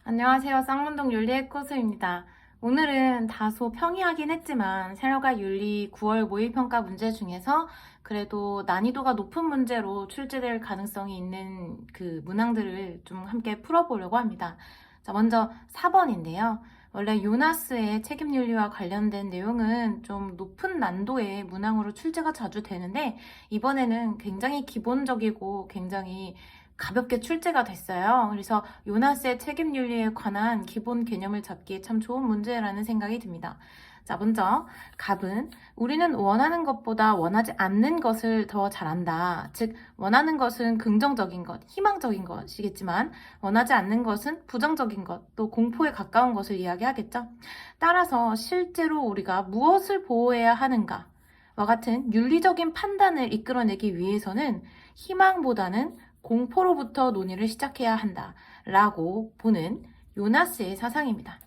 안녕하세요. 쌍문동 윤리의 코스입니다. 오늘은 다소 평이하긴 했지만 세력과 윤리 9월 모의평가 문제 중에서 그래도 난이도가 높은 문제로 출제될 가능성이 있는 그 문항들을 좀 함께 풀어보려고 합니다. 자, 먼저 4번인데요. 원래 요나스의 책임윤리와 관련된 내용은 좀 높은 난도의 문항으로 출제가 자주 되는데 이번에는 굉장히 기본적이고 굉장히 가볍게 출제가 됐어요. 그래서 요나스의 책임윤리에 관한 기본 개념을 잡기에 참 좋은 문제라는 생각이 듭니다. 자, 먼저 갑은 우리는 원하는 것보다 원하지 않는 것을 더 잘한다. 즉, 원하는 것은 긍정적인 것, 희망적인 것이겠지만 원하지 않는 것은 부정적인 것, 또 공포에 가까운 것을 이야기하겠죠. 따라서 실제로 우리가 무엇을 보호해야 하는가? 와 같은 윤리적인 판단을 이끌어내기 위해서는 희망보다는 공포로부터 논의를 시작해야 한다라고 보는 요나스의 사상입니다.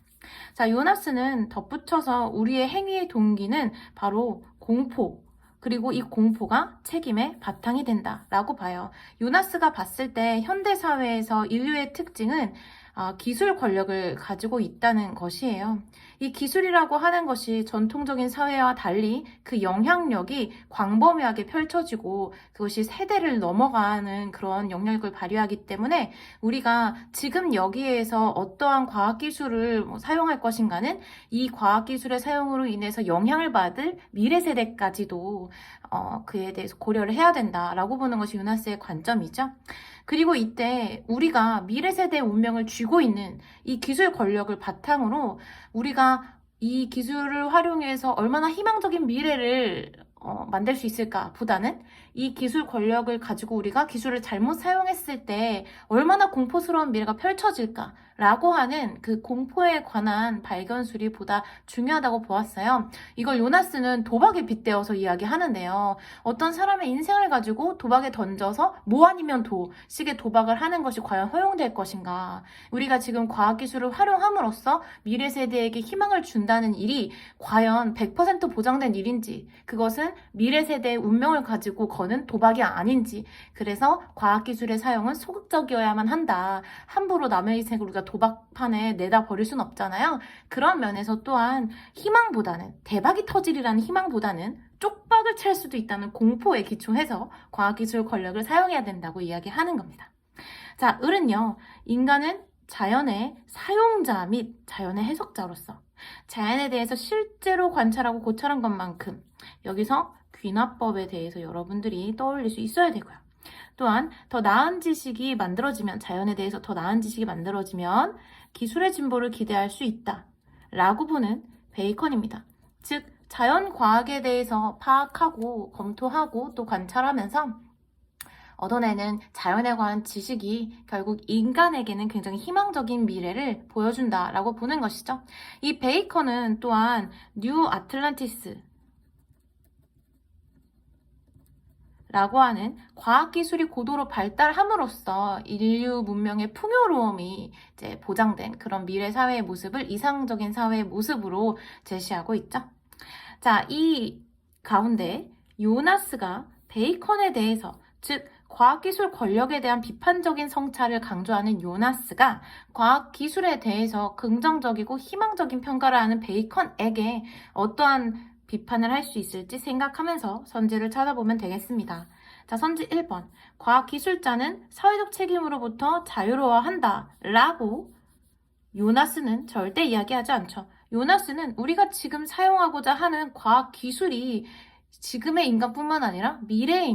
자, 요나스는 덧붙여서 우리의 행위의 동기는 바로 공포, 그리고 이 공포가 책임의 바탕이 된다라고 봐요. 요나스가 봤을 때 현대 사회에서 인류의 특징은 기술 권력을 가지고 있다는 것이에요. 이 기술이라고 하는 것이 전통적인 사회와 달리 그 영향력이 광범위하게 펼쳐지고 그것이 세대를 넘어가는 그런 영향력을 발휘하기 때문에 우리가 지금 여기에서 어떠한 과학기술을 사용할 것인가는 이 과학기술의 사용으로 인해서 영향을 받을 미래 세대까지도 그에 대해서 고려를 해야 된다라고 보는 것이 요나스의 관점이죠. 그리고 이때 우리가 미래 세대의 운명을 쥐고 있는 이 기술 권력을 바탕으로 우리가 이 기술을 활용해서 얼마나 희망적인 미래를 만들 수 있을까 보다는 이 기술 권력을 가지고 우리가 기술을 잘못 사용했을 때 얼마나 공포스러운 미래가 펼쳐질까라고 하는 그 공포에 관한 발견술이 보다 중요하다고 보았어요. 이걸 요나스는 도박에 빗대어서 이야기하는데요. 어떤 사람의 인생을 가지고 도박에 던져서 뭐 아니면 도 식의 도박을 하는 것이 과연 허용될 것인가? 우리가 지금 과학기술을 활용함으로써 미래 세대에게 희망을 준다는 일이 과연 100% 보장된 일인지, 그것은 미래 세대의 운명을 가지고 거는 도박이 아닌지, 그래서 과학기술의 사용은 소극적이어야만 한다. 함부로 남의 인생을 우리가 도박판에 내다 버릴 순 없잖아요. 그런 면에서 또한 희망보다는, 대박이 터질이라는 희망보다는 쪽박을 칠 수도 있다는 공포에 기초해서 과학기술 권력을 사용해야 된다고 이야기하는 겁니다. 자, 을은요, 인간은 자연의 사용자 및 자연의 해석자로서 자연에 대해서 실제로 관찰하고 고찰한 것만큼 여기서 귀납법에 대해서 여러분들이 떠올릴 수 있어야 되고요. 또한 더 나은 지식이 만들어지면, 자연에 대해서 더 나은 지식이 만들어지면 기술의 진보를 기대할 수 있다 라고 보는 베이컨입니다. 즉, 자연과학에 대해서 파악하고 검토하고 또 관찰하면서 얻어내는 자연에 관한 지식이 결국 인간에게는 굉장히 희망적인 미래를 보여준다라고 보는 것이죠. 이 베이컨은 또한 뉴 아틀란티스 라고 하는 과학기술이 고도로 발달함으로써 인류 문명의 풍요로움이 이제 보장된 그런 미래 사회의 모습을 이상적인 사회의 모습으로 제시하고 있죠. 자, 이 가운데 요나스가 베이컨에 대해서, 즉 과학기술 권력에 대한 비판적인 성찰을 강조하는 요나스가 과학기술에 대해서 긍정적이고 희망적인 평가를 하는 베이컨에게 어떠한 비판을 할 수 있을지 생각하면서 선지를 찾아보면 되겠습니다. 자, 선지 1번. 과학기술자는 사회적 책임으로부터 자유로워한다 라고 요나스는 절대 이야기하지 않죠. 요나스는 우리가 지금 사용하고자 하는 과학기술이 지금의 인간뿐만 아니라 미래의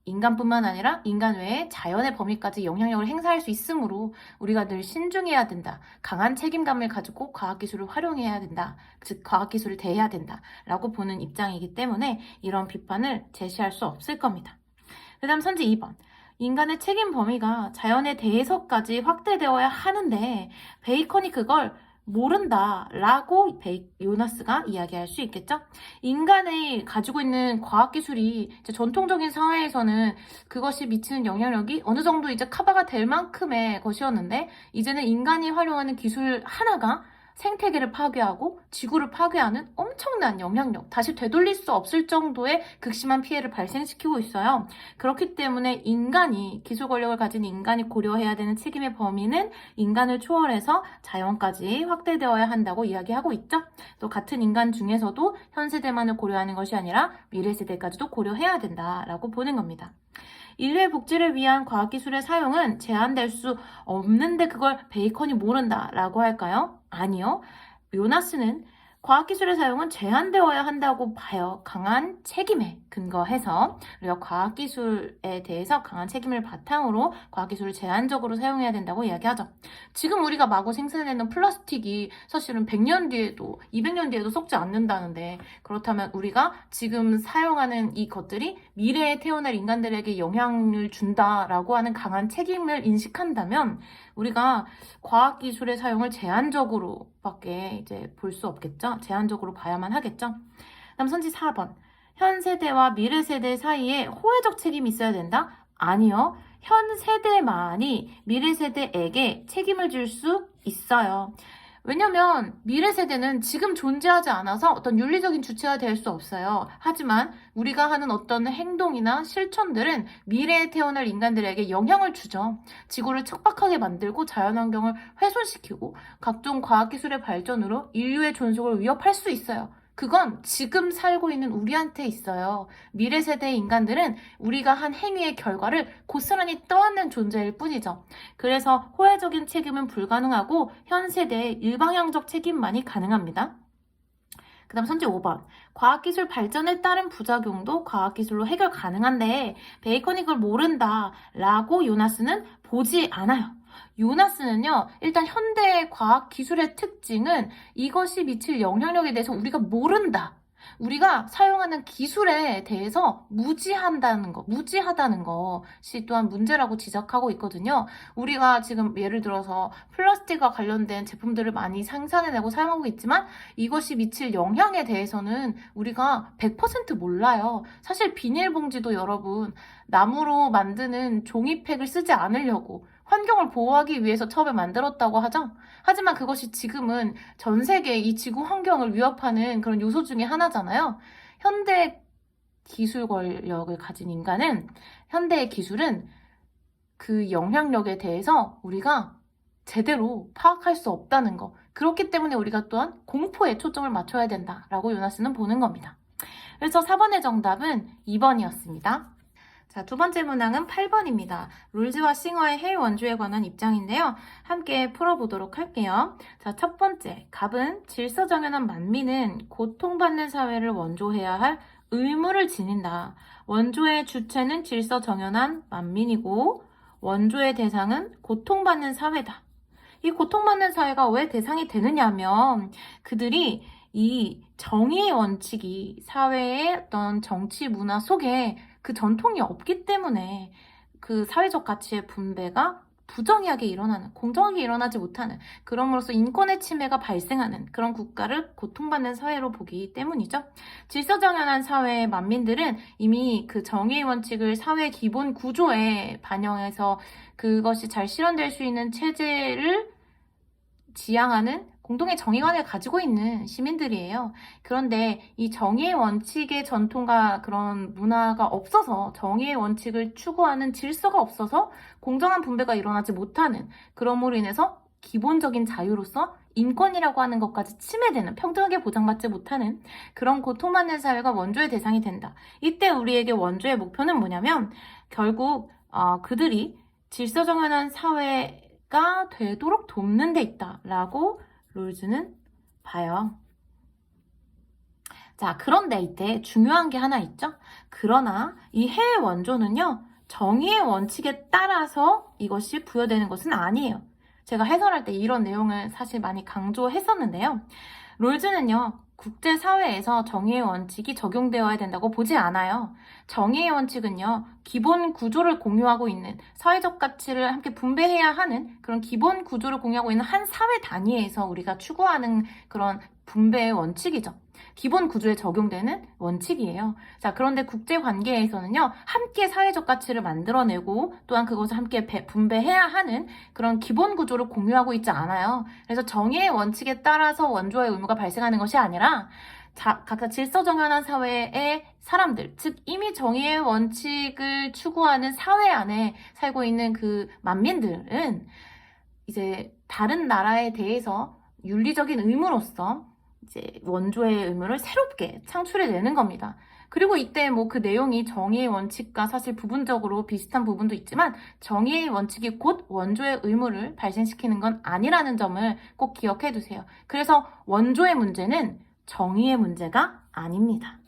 인간뿐만 아니라 인간 외에 자연의 범위까지 영향력을 행사할 수 있으므로 우리가 늘 신중해야 된다. 강한 책임감을 가지고 과학기술을 활용해야 된다. 즉 과학기술을 대해야 된다. 라고 보는 입장이기 때문에 이런 비판을 제시할 수 없을 겁니다. 그 다음 선지 2번. 인간의 책임 범위가 자연에 대해서까지 확대되어야 하는데 베이컨이 그걸 모른다라고 요나스가 이야기할 수 있겠죠? 인간이 가지고 있는 과학기술이 이제 전통적인 사회에서는 그것이 미치는 영향력이 어느 정도 이제 커버가 될 만큼의 것이었는데 이제는 인간이 활용하는 기술 하나가 생태계를 파괴하고 지구를 파괴하는 엄청난 영향력, 다시 되돌릴 수 없을 정도의 극심한 피해를 발생시키고 있어요. 그렇기 때문에 기술 권력을 가진 인간이 고려해야 되는 책임의 범위는 인간을 초월해서 자연까지 확대되어야 한다고 이야기하고 있죠. 또 같은 인간 중에서도 현 세대만을 고려하는 것이 아니라 미래 세대까지도 고려해야 된다라고 보는 겁니다. 인류의 복지를 위한 과학기술의 사용은 제한될 수 없는데 그걸 베이컨이 모른다라고 할까요? 아니요. 요나스는 과학기술의 사용은 제한되어야 한다고 봐요. 강한 책임에 근거해서 우리가 과학기술에 대해서 강한 책임을 바탕으로 과학기술을 제한적으로 사용해야 된다고 이야기하죠. 지금 우리가 마구 생산해내는 플라스틱이 사실은 100년 뒤에도 200년 뒤에도 썩지 않는다는데, 그렇다면 우리가 지금 사용하는 이 것들이 미래에 태어날 인간들에게 영향을 준다라고 하는 강한 책임을 인식한다면 우리가 과학기술의 사용을 제한적으로밖에 이제 볼 수 없겠죠. 제한적으로 봐야만 하겠죠. 다음 선지 4번. 현 세대와 미래 세대 사이에 호혜적 책임이 있어야 된다? 아니요. 현 세대만이 미래 세대에게 책임을 줄 수 있어요. 왜냐면 미래 세대는 지금 존재하지 않아서 어떤 윤리적인 주체가 될 수 없어요. 하지만 우리가 하는 어떤 행동이나 실천들은 미래에 태어날 인간들에게 영향을 주죠. 지구를 척박하게 만들고 자연환경을 훼손시키고 각종 과학기술의 발전으로 인류의 존속을 위협할 수 있어요. 그건 지금 살고 있는 우리한테 있어요. 미래 세대의 인간들은 우리가 한 행위의 결과를 고스란히 떠안는 존재일 뿐이죠. 그래서 호혜적인 책임은 불가능하고 현 세대의 일방향적 책임만이 가능합니다. 그 다음 선지 5번. 과학기술 발전에 따른 부작용도 과학기술로 해결 가능한데 베이컨이 그걸 모른다 라고 요나스는 보지 않아요. 요나스는요, 일단 현대의 과학기술의 특징은 이것이 미칠 영향력에 대해서 우리가 모른다. 우리가 사용하는 기술에 대해서 무지하다는 것이 또한 문제라고 지적하고 있거든요. 우리가 지금 예를 들어서 플라스틱과 관련된 제품들을 많이 생산해내고 사용하고 있지만 이것이 미칠 영향에 대해서는 우리가 100% 몰라요. 사실 비닐봉지도 여러분, 나무로 만드는 종이팩을 쓰지 않으려고 환경을 보호하기 위해서 처음에 만들었다고 하죠. 하지만 그것이 지금은 전 세계 이 지구 환경을 위협하는 그런 요소 중에 하나잖아요. 현대 기술 권력을 가진 인간은, 현대의 기술은 그 영향력에 대해서 우리가 제대로 파악할 수 없다는 거. 그렇기 때문에 우리가 또한 공포에 초점을 맞춰야 된다라고 요나스는 보는 겁니다. 그래서 4번의 정답은 2번이었습니다. 자, 두 번째 문항은 8번입니다. 롤즈와 싱어의 해외 원조에 관한 입장인데요. 함께 풀어보도록 할게요. 자, 첫 번째, 갑은 질서정연한 만민은 고통받는 사회를 원조해야 할 의무를 지닌다. 원조의 주체는 질서정연한 만민이고 원조의 대상은 고통받는 사회다. 이 고통받는 사회가 왜 대상이 되느냐면 그들이 이 정의의 원칙이 사회의 어떤 정치 문화 속에 그 전통이 없기 때문에 그 사회적 가치의 분배가 부정하게 일어나는, 공정하게 일어나지 못하는, 그럼으로써 인권의 침해가 발생하는 그런 국가를 고통받는 사회로 보기 때문이죠. 질서정연한 사회의 만민들은 이미 그 정의의 원칙을 사회 기본 구조에 반영해서 그것이 잘 실현될 수 있는 체제를 지향하는 공동의 정의관을 가지고 있는 시민들이에요. 그런데 이 정의의 원칙의 전통과 그런 문화가 없어서, 정의의 원칙을 추구하는 질서가 없어서 공정한 분배가 일어나지 못하는, 그럼으로 인해서 기본적인 자유로서 인권이라고 하는 것까지 침해되는, 평등하게 보장받지 못하는 그런 고통받는 사회가 원조의 대상이 된다. 이때 우리에게 원조의 목표는 뭐냐면 결국 그들이 질서정연한 사회가 되도록 돕는 데 있다라고 롤즈는 봐요. 자, 그런데 이때 중요한 게 하나 있죠? 그러나 이 해외 원조는요, 정의의 원칙에 따라서 이것이 부여되는 것은 아니에요. 제가 해설할 때 이런 내용을 사실 많이 강조했었는데요. 롤즈는요, 국제사회에서 정의의 원칙이 적용되어야 된다고 보지 않아요. 정의의 원칙은요, 기본 구조를 공유하고 있는, 사회적 가치를 함께 분배해야 하는 그런 기본 구조를 공유하고 있는 한 사회 단위에서 우리가 추구하는 그런 분배의 원칙이죠. 기본 구조에 적용되는 원칙이에요. 자, 그런데 국제 관계에서는요, 함께 사회적 가치를 만들어내고 또한 그것을 함께 분배해야 하는 그런 기본 구조를 공유하고 있지 않아요. 그래서 정의의 원칙에 따라서 원조의 의무가 발생하는 것이 아니라 각자 질서정연한 사회의 사람들, 즉 이미 정의의 원칙을 추구하는 사회 안에 살고 있는 그 만민들은 이제 다른 나라에 대해서 윤리적인 의무로서 이제 원조의 의무를 새롭게 창출해내는 겁니다. 그리고 이때 뭐 그 내용이 정의의 원칙과 사실 부분적으로 비슷한 부분도 있지만 정의의 원칙이 곧 원조의 의무를 발생시키는 건 아니라는 점을 꼭 기억해 두세요. 그래서 원조의 문제는 정의의 문제가 아닙니다.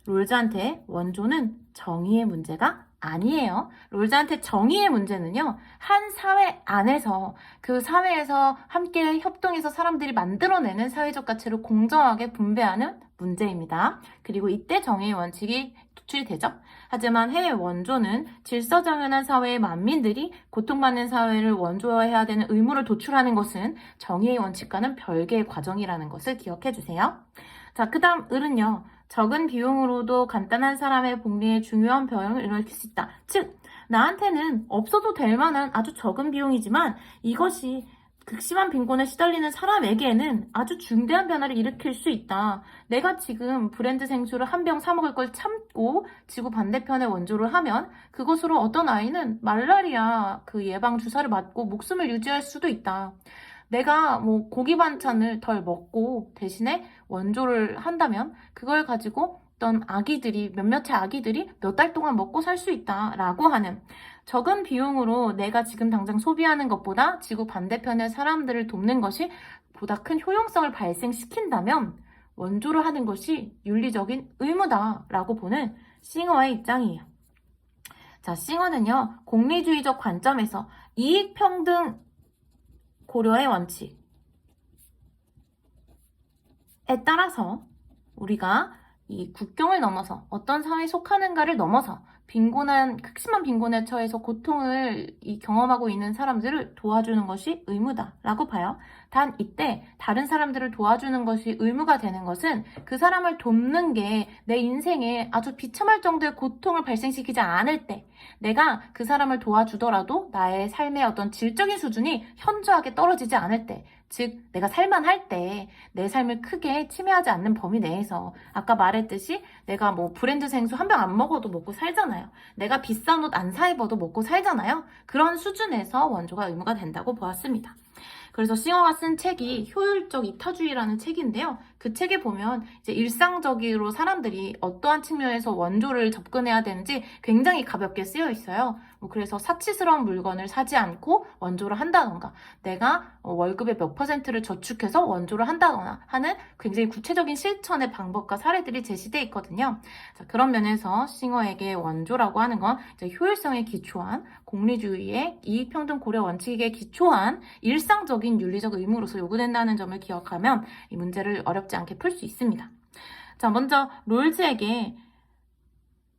롤즈한테 원조는 정의의 문제가 아니에요. 롤즈한테 정의의 문제는요, 한 사회 안에서 그 사회에서 함께 협동해서 사람들이 만들어내는 사회적 가치를 공정하게 분배하는 문제입니다. 그리고 이때 정의의 원칙이 도출이 되죠. 하지만 해외 원조는 질서정연한 사회의 만민들이 고통받는 사회를 원조화해야 되는 의무를 도출하는 것은 정의의 원칙과는 별개의 과정이라는 것을 기억해 주세요. 자, 그 다음 을은요. 적은 비용으로도 간단한 사람의 복리에 중요한 변화를 일으킬 수 있다. 즉, 나한테는 없어도 될 만한 아주 적은 비용이지만 이것이 극심한 빈곤에 시달리는 사람에게는 아주 중대한 변화를 일으킬 수 있다. 내가 지금 브랜드 생수를 한 병 사 먹을 걸 참고 지구 반대편에 원조를 하면 그것으로 어떤 아이는 말라리아 그 예방 주사를 맞고 목숨을 유지할 수도 있다. 내가 뭐 고기 반찬을 덜 먹고 대신에 원조를 한다면 그걸 가지고 어떤 아기들이 몇몇의 아기들이 몇 달 동안 먹고 살 수 있다라고 하는 적은 비용으로 내가 지금 당장 소비하는 것보다 지구 반대편의 사람들을 돕는 것이 보다 큰 효용성을 발생시킨다면 원조를 하는 것이 윤리적인 의무다라고 보는 싱어의 입장이에요. 자, 싱어는요, 공리주의적 관점에서 이익평등 고려의 원칙에 따라서 우리가 이 국경을 넘어서 어떤 사회에 속하는가를 넘어서 극심한 빈곤에 처해서 고통을 경험하고 있는 사람들을 도와주는 것이 의무다라고 봐요. 단 이때 다른 사람들을 도와주는 것이 의무가 되는 것은 그 사람을 돕는 게 내 인생에 아주 비참할 정도의 고통을 발생시키지 않을 때, 내가 그 사람을 도와주더라도 나의 삶의 어떤 질적인 수준이 현저하게 떨어지지 않을 때, 즉 내가 살만할 때 내 삶을 크게 침해하지 않는 범위 내에서, 아까 말했듯이 내가 뭐 브랜드 생수 한 병 안 먹어도 먹고 살잖아요. 내가 비싼 옷 안 사 입어도 먹고 살잖아요. 그런 수준에서 원조가 의무가 된다고 보았습니다. 그래서 싱어가 쓴 책이 효율적 이타주의라는 책인데요. 그 책에 보면 이제 일상적으로 사람들이 어떠한 측면에서 원조를 접근해야 되는지 굉장히 가볍게 쓰여 있어요. 그래서 사치스러운 물건을 사지 않고 원조를 한다던가, 내가 월급의 몇 %를 저축해서 원조를 한다거나 하는 굉장히 구체적인 실천의 방법과 사례들이 제시되어 있거든요. 자, 그런 면에서 싱어에게 원조라고 하는 건 이제 효율성에 기초한 공리주의의 이익평등 고려 원칙에 기초한 일상적인 윤리적 의무로서 요구된다는 점을 기억하면 이 문제를 어렵지 않게 풀 수 있습니다. 자, 먼저 롤즈에게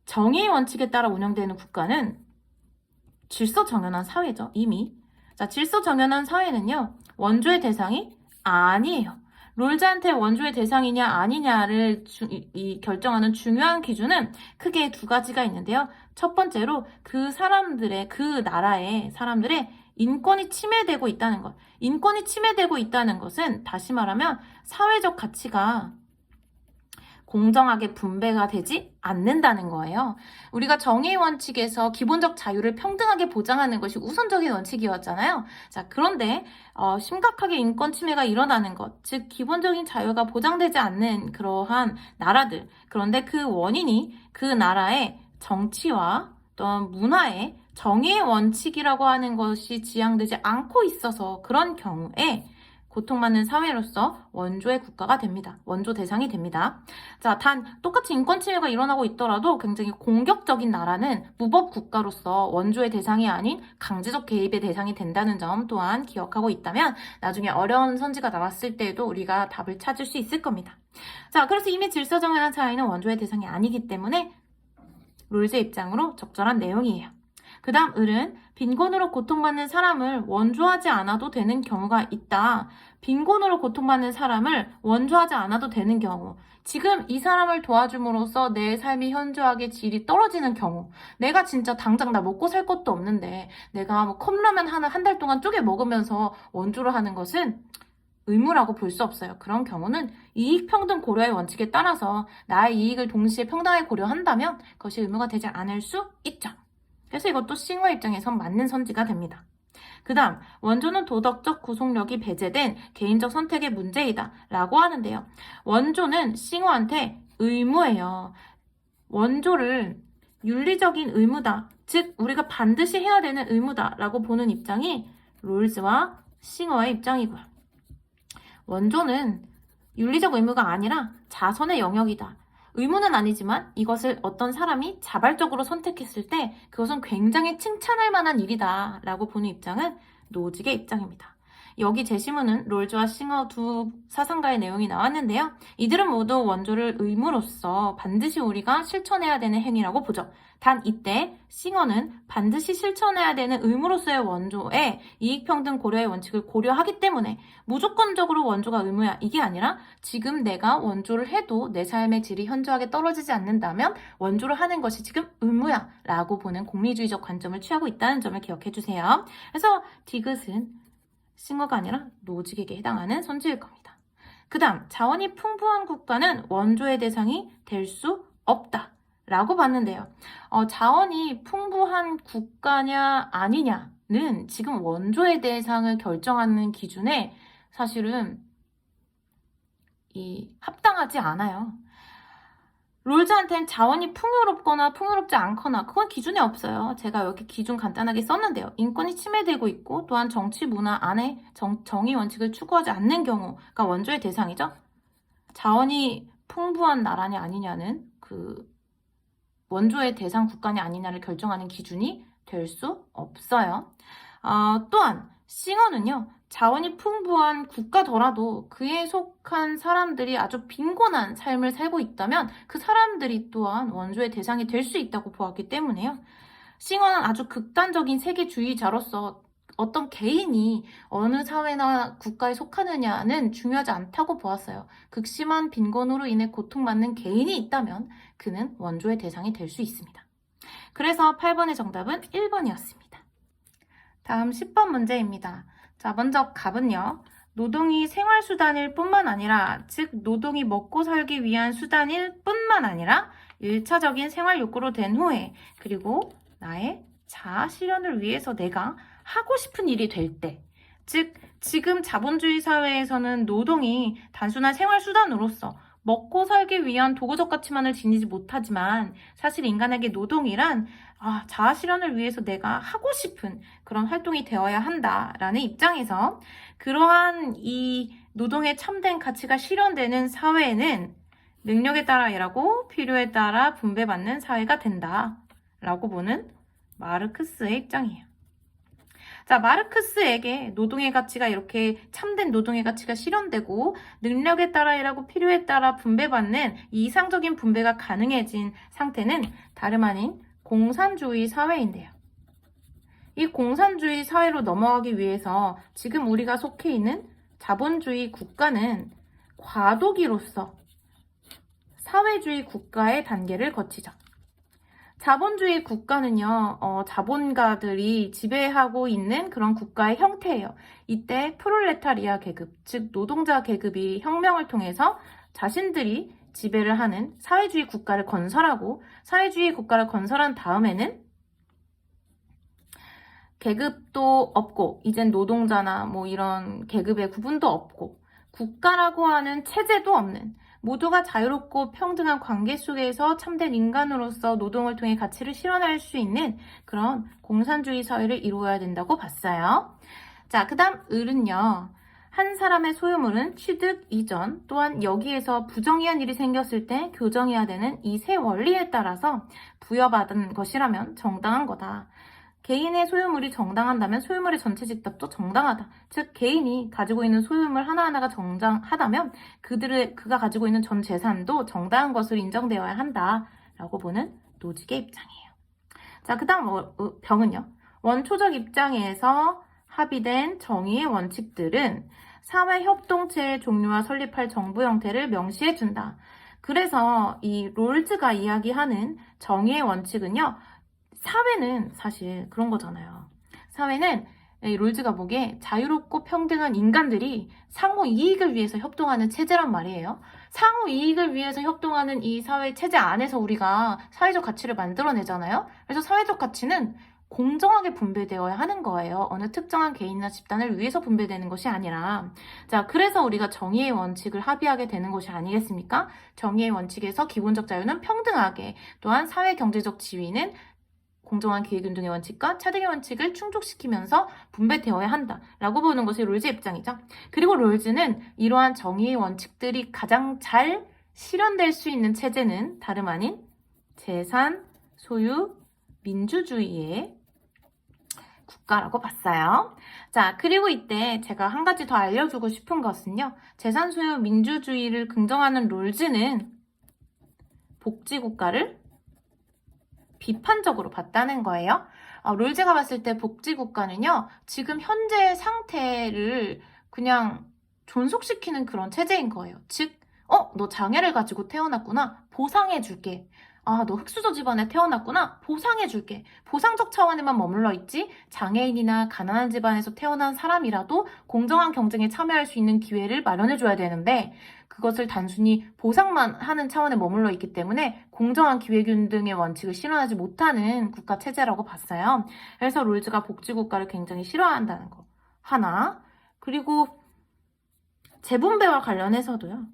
정의의 원칙에 따라 운영되는 국가는 질서정연한 사회죠, 이미. 자, 질서정연한 사회는요, 원조의 대상이 아니에요. 롤즈한테 원조의 대상이냐 아니냐를 결정하는 중요한 기준은 크게 두 가지가 있는데요. 첫 번째로 그 나라의 사람들의 인권이 침해되고 있다는 것. 인권이 침해되고 있다는 것은 다시 말하면 사회적 가치가 공정하게 분배가 되지 않는다는 거예요. 우리가 정의의 원칙에서 기본적 자유를 평등하게 보장하는 것이 우선적인 원칙이었잖아요. 자, 그런데 심각하게 인권 침해가 일어나는 것, 즉 기본적인 자유가 보장되지 않는 그러한 나라들, 그런데 그 원인이 그 나라의 정치와 또는 문화에 정의의 원칙이라고 하는 것이 지향되지 않고 있어서 그런 경우에 고통받는 사회로서 원조의 국가가 됩니다. 원조 대상이 됩니다. 자, 단 똑같이 인권 침해가 일어나고 있더라도 굉장히 공격적인 나라는 무법 국가로서 원조의 대상이 아닌 강제적 개입의 대상이 된다는 점 또한 기억하고 있다면 나중에 어려운 선지가 나왔을 때에도 우리가 답을 찾을 수 있을 겁니다. 자, 그래서 이미 질서정연한 사회는 원조의 대상이 아니기 때문에 롤즈의 입장으로 적절한 내용이에요. 그 다음 을은 빈곤으로 고통받는 사람을 원조하지 않아도 되는 경우가 있다. 빈곤으로 고통받는 사람을 원조하지 않아도 되는 경우. 지금 이 사람을 도와줌으로써 내 삶이 현저하게 질이 떨어지는 경우. 내가 진짜 당장 나 먹고 살 것도 없는데 내가 뭐 컵라면 하나 한 달 동안 쪼개 먹으면서 원조를 하는 것은 의무라고 볼 수 없어요. 그런 경우는 이익평등 고려의 원칙에 따라서 나의 이익을 동시에 평등하게 고려한다면 그것이 의무가 되지 않을 수 있죠. 그래서 이것도 싱어 입장에선 맞는 선지가 됩니다. 그 다음 원조는 도덕적 구속력이 배제된 개인적 선택의 문제이다 라고 하는데요. 원조는 싱어한테 의무예요. 원조를 윤리적인 의무다. 즉 우리가 반드시 해야 되는 의무다 라고 보는 입장이 롤즈와 싱어의 입장이고요. 원조는 윤리적 의무가 아니라 자선의 영역이다. 의무는 아니지만 이것을 어떤 사람이 자발적으로 선택했을 때 그것은 굉장히 칭찬할 만한 일이다 라고 보는 입장은 노직의 입장입니다. 여기 제시문은 롤즈와 싱어 두 사상가의 내용이 나왔는데요. 이들은 모두 원조를 의무로서 반드시 우리가 실천해야 되는 행위라고 보죠. 단 이때 싱어는 반드시 실천해야 되는 의무로서의 원조의 이익평등 고려의 원칙을 고려하기 때문에 무조건적으로 원조가 의무야 이게 아니라 지금 내가 원조를 해도 내 삶의 질이 현저하게 떨어지지 않는다면 원조를 하는 것이 지금 의무야 라고 보는 공리주의적 관점을 취하고 있다는 점을 기억해 주세요. 그래서 디귿은 싱어가 아니라 노직에게 해당하는 선지일 겁니다. 그 다음 자원이 풍부한 국가는 원조의 대상이 될 수 없다 라고 봤는데요. 자원이 풍부한 국가냐 아니냐는 지금 원조의 대상을 결정하는 기준에 사실은 합당하지 않아요. 롤즈한테는 자원이 풍요롭거나 풍요롭지 않거나 그건 기준이 없어요. 제가 이렇게 기준 간단하게 썼는데요. 인권이 침해되고 있고 또한 정치 문화 안에 정의 원칙을 추구하지 않는 경우가 원조의 대상이죠. 자원이 풍부한 나라냐 아니냐는 그 원조의 대상 국가냐 아니냐를 결정하는 기준이 될 수 없어요. 또한 싱어는요. 자원이 풍부한 국가더라도 그에 속한 사람들이 아주 빈곤한 삶을 살고 있다면 그 사람들이 또한 원조의 대상이 될 수 있다고 보았기 때문에요. 싱어는 아주 극단적인 세계주의자로서 어떤 개인이 어느 사회나 국가에 속하느냐는 중요하지 않다고 보았어요. 극심한 빈곤으로 인해 고통받는 개인이 있다면 그는 원조의 대상이 될 수 있습니다. 그래서 8번의 정답은 1번이었습니다. 다음 10번 문제입니다. 자, 먼저 갑은요. 노동이 생활수단일 뿐만 아니라, 즉 노동이 먹고 살기 위한 수단일 뿐만 아니라 1차적인 생활욕구로 된 후에 그리고 나의 자아 실현을 위해서 내가 하고 싶은 일이 될 때, 즉 지금 자본주의 사회에서는 노동이 단순한 생활수단으로서 먹고 살기 위한 도구적 가치만을 지니지 못하지만 사실 인간에게 노동이란 자아 실현을 위해서 내가 하고 싶은 그런 활동이 되어야 한다라는 입장에서 그러한 이 노동의 참된 가치가 실현되는 사회에는 능력에 따라 일하고 필요에 따라 분배받는 사회가 된다라고 보는 마르크스의 입장이에요. 자, 마르크스에게 노동의 가치가 이렇게 참된 노동의 가치가 실현되고 능력에 따라 일하고 필요에 따라 분배받는 이 이상적인 분배가 가능해진 상태는 다름 아닌 공산주의 사회인데요. 이 공산주의 사회로 넘어가기 위해서 지금 우리가 속해 있는 자본주의 국가는 과도기로서 사회주의 국가의 단계를 거치죠. 자본주의 국가는요, 자본가들이 지배하고 있는 그런 국가의 형태예요. 이때 프롤레타리아 계급, 즉 노동자 계급이 혁명을 통해서 자신들이 지배를 하는 사회주의 국가를 건설하고 사회주의 국가를 건설한 다음에는 계급도 없고 이젠 노동자나 뭐 이런 계급의 구분도 없고 국가라고 하는 체제도 없는 모두가 자유롭고 평등한 관계 속에서 참된 인간으로서 노동을 통해 가치를 실현할 수 있는 그런 공산주의 사회를 이루어야 된다고 봤어요. 자, 그 다음 을은요. 한 사람의 소유물은 취득 이전 또한 여기에서 부정의한 일이 생겼을 때 교정해야 되는 이 세 원리에 따라서 부여받은 것이라면 정당한 거다. 개인의 소유물이 정당한다면 소유물의 전체 집답도 정당하다. 즉 개인이 가지고 있는 소유물 하나하나가 정당하다면 그가 가지고 있는 전 재산도 정당한 것으로 인정되어야 한다라고 보는 노직의 입장이에요. 자, 그 다음 병은요. 원초적 입장에서 합의된 정의의 원칙들은 사회협동체의 종류와 설립할 정부 형태를 명시해준다. 그래서 이 롤즈가 이야기하는 정의의 원칙은요. 사회는 사실 그런 거잖아요. 사회는 이 롤즈가 보기에 자유롭고 평등한 인간들이 상호 이익을 위해서 협동하는 체제란 말이에요. 상호 이익을 위해서 협동하는 이 사회 체제 안에서 우리가 사회적 가치를 만들어내잖아요. 그래서 사회적 가치는 공정하게 분배되어야 하는 거예요. 어느 특정한 개인이나 집단을 위해서 분배되는 것이 아니라. 자, 그래서 우리가 정의의 원칙을 합의하게 되는 것이 아니겠습니까? 정의의 원칙에서 기본적 자유는 평등하게, 또한 사회 경제적 지위는 공정한 기회균등의 원칙과 차등의 원칙을 충족시키면서 분배되어야 한다라고 보는 것이 롤즈의 입장이죠. 그리고 롤즈는 이러한 정의의 원칙들이 가장 잘 실현될 수 있는 체제는 다름 아닌 재산, 소유, 민주주의의 국가라고 봤어요. 자, 그리고 이때 제가 한 가지 더 알려주고 싶은 것은요. 재산, 소유, 민주주의를 긍정하는 롤즈는 복지국가를 비판적으로 봤다는 거예요. 롤즈가 봤을 때 복지국가는요, 지금 현재 상태를 그냥 존속시키는 그런 체제인 거예요. 즉, 너 장애를 가지고 태어났구나. 보상해줄게. 너 흑수저 집안에 태어났구나. 보상해줄게. 보상적 차원에만 머물러 있지, 장애인이나 가난한 집안에서 태어난 사람이라도 공정한 경쟁에 참여할 수 있는 기회를 마련해줘야 되는데, 그것을 단순히 보상만 하는 차원에 머물러 있기 때문에 공정한 기회균등의 원칙을 실현하지 못하는 국가 체제라고 봤어요. 그래서 롤즈가 복지국가를 굉장히 싫어한다는 거 하나, 그리고 재분배와 관련해서도요.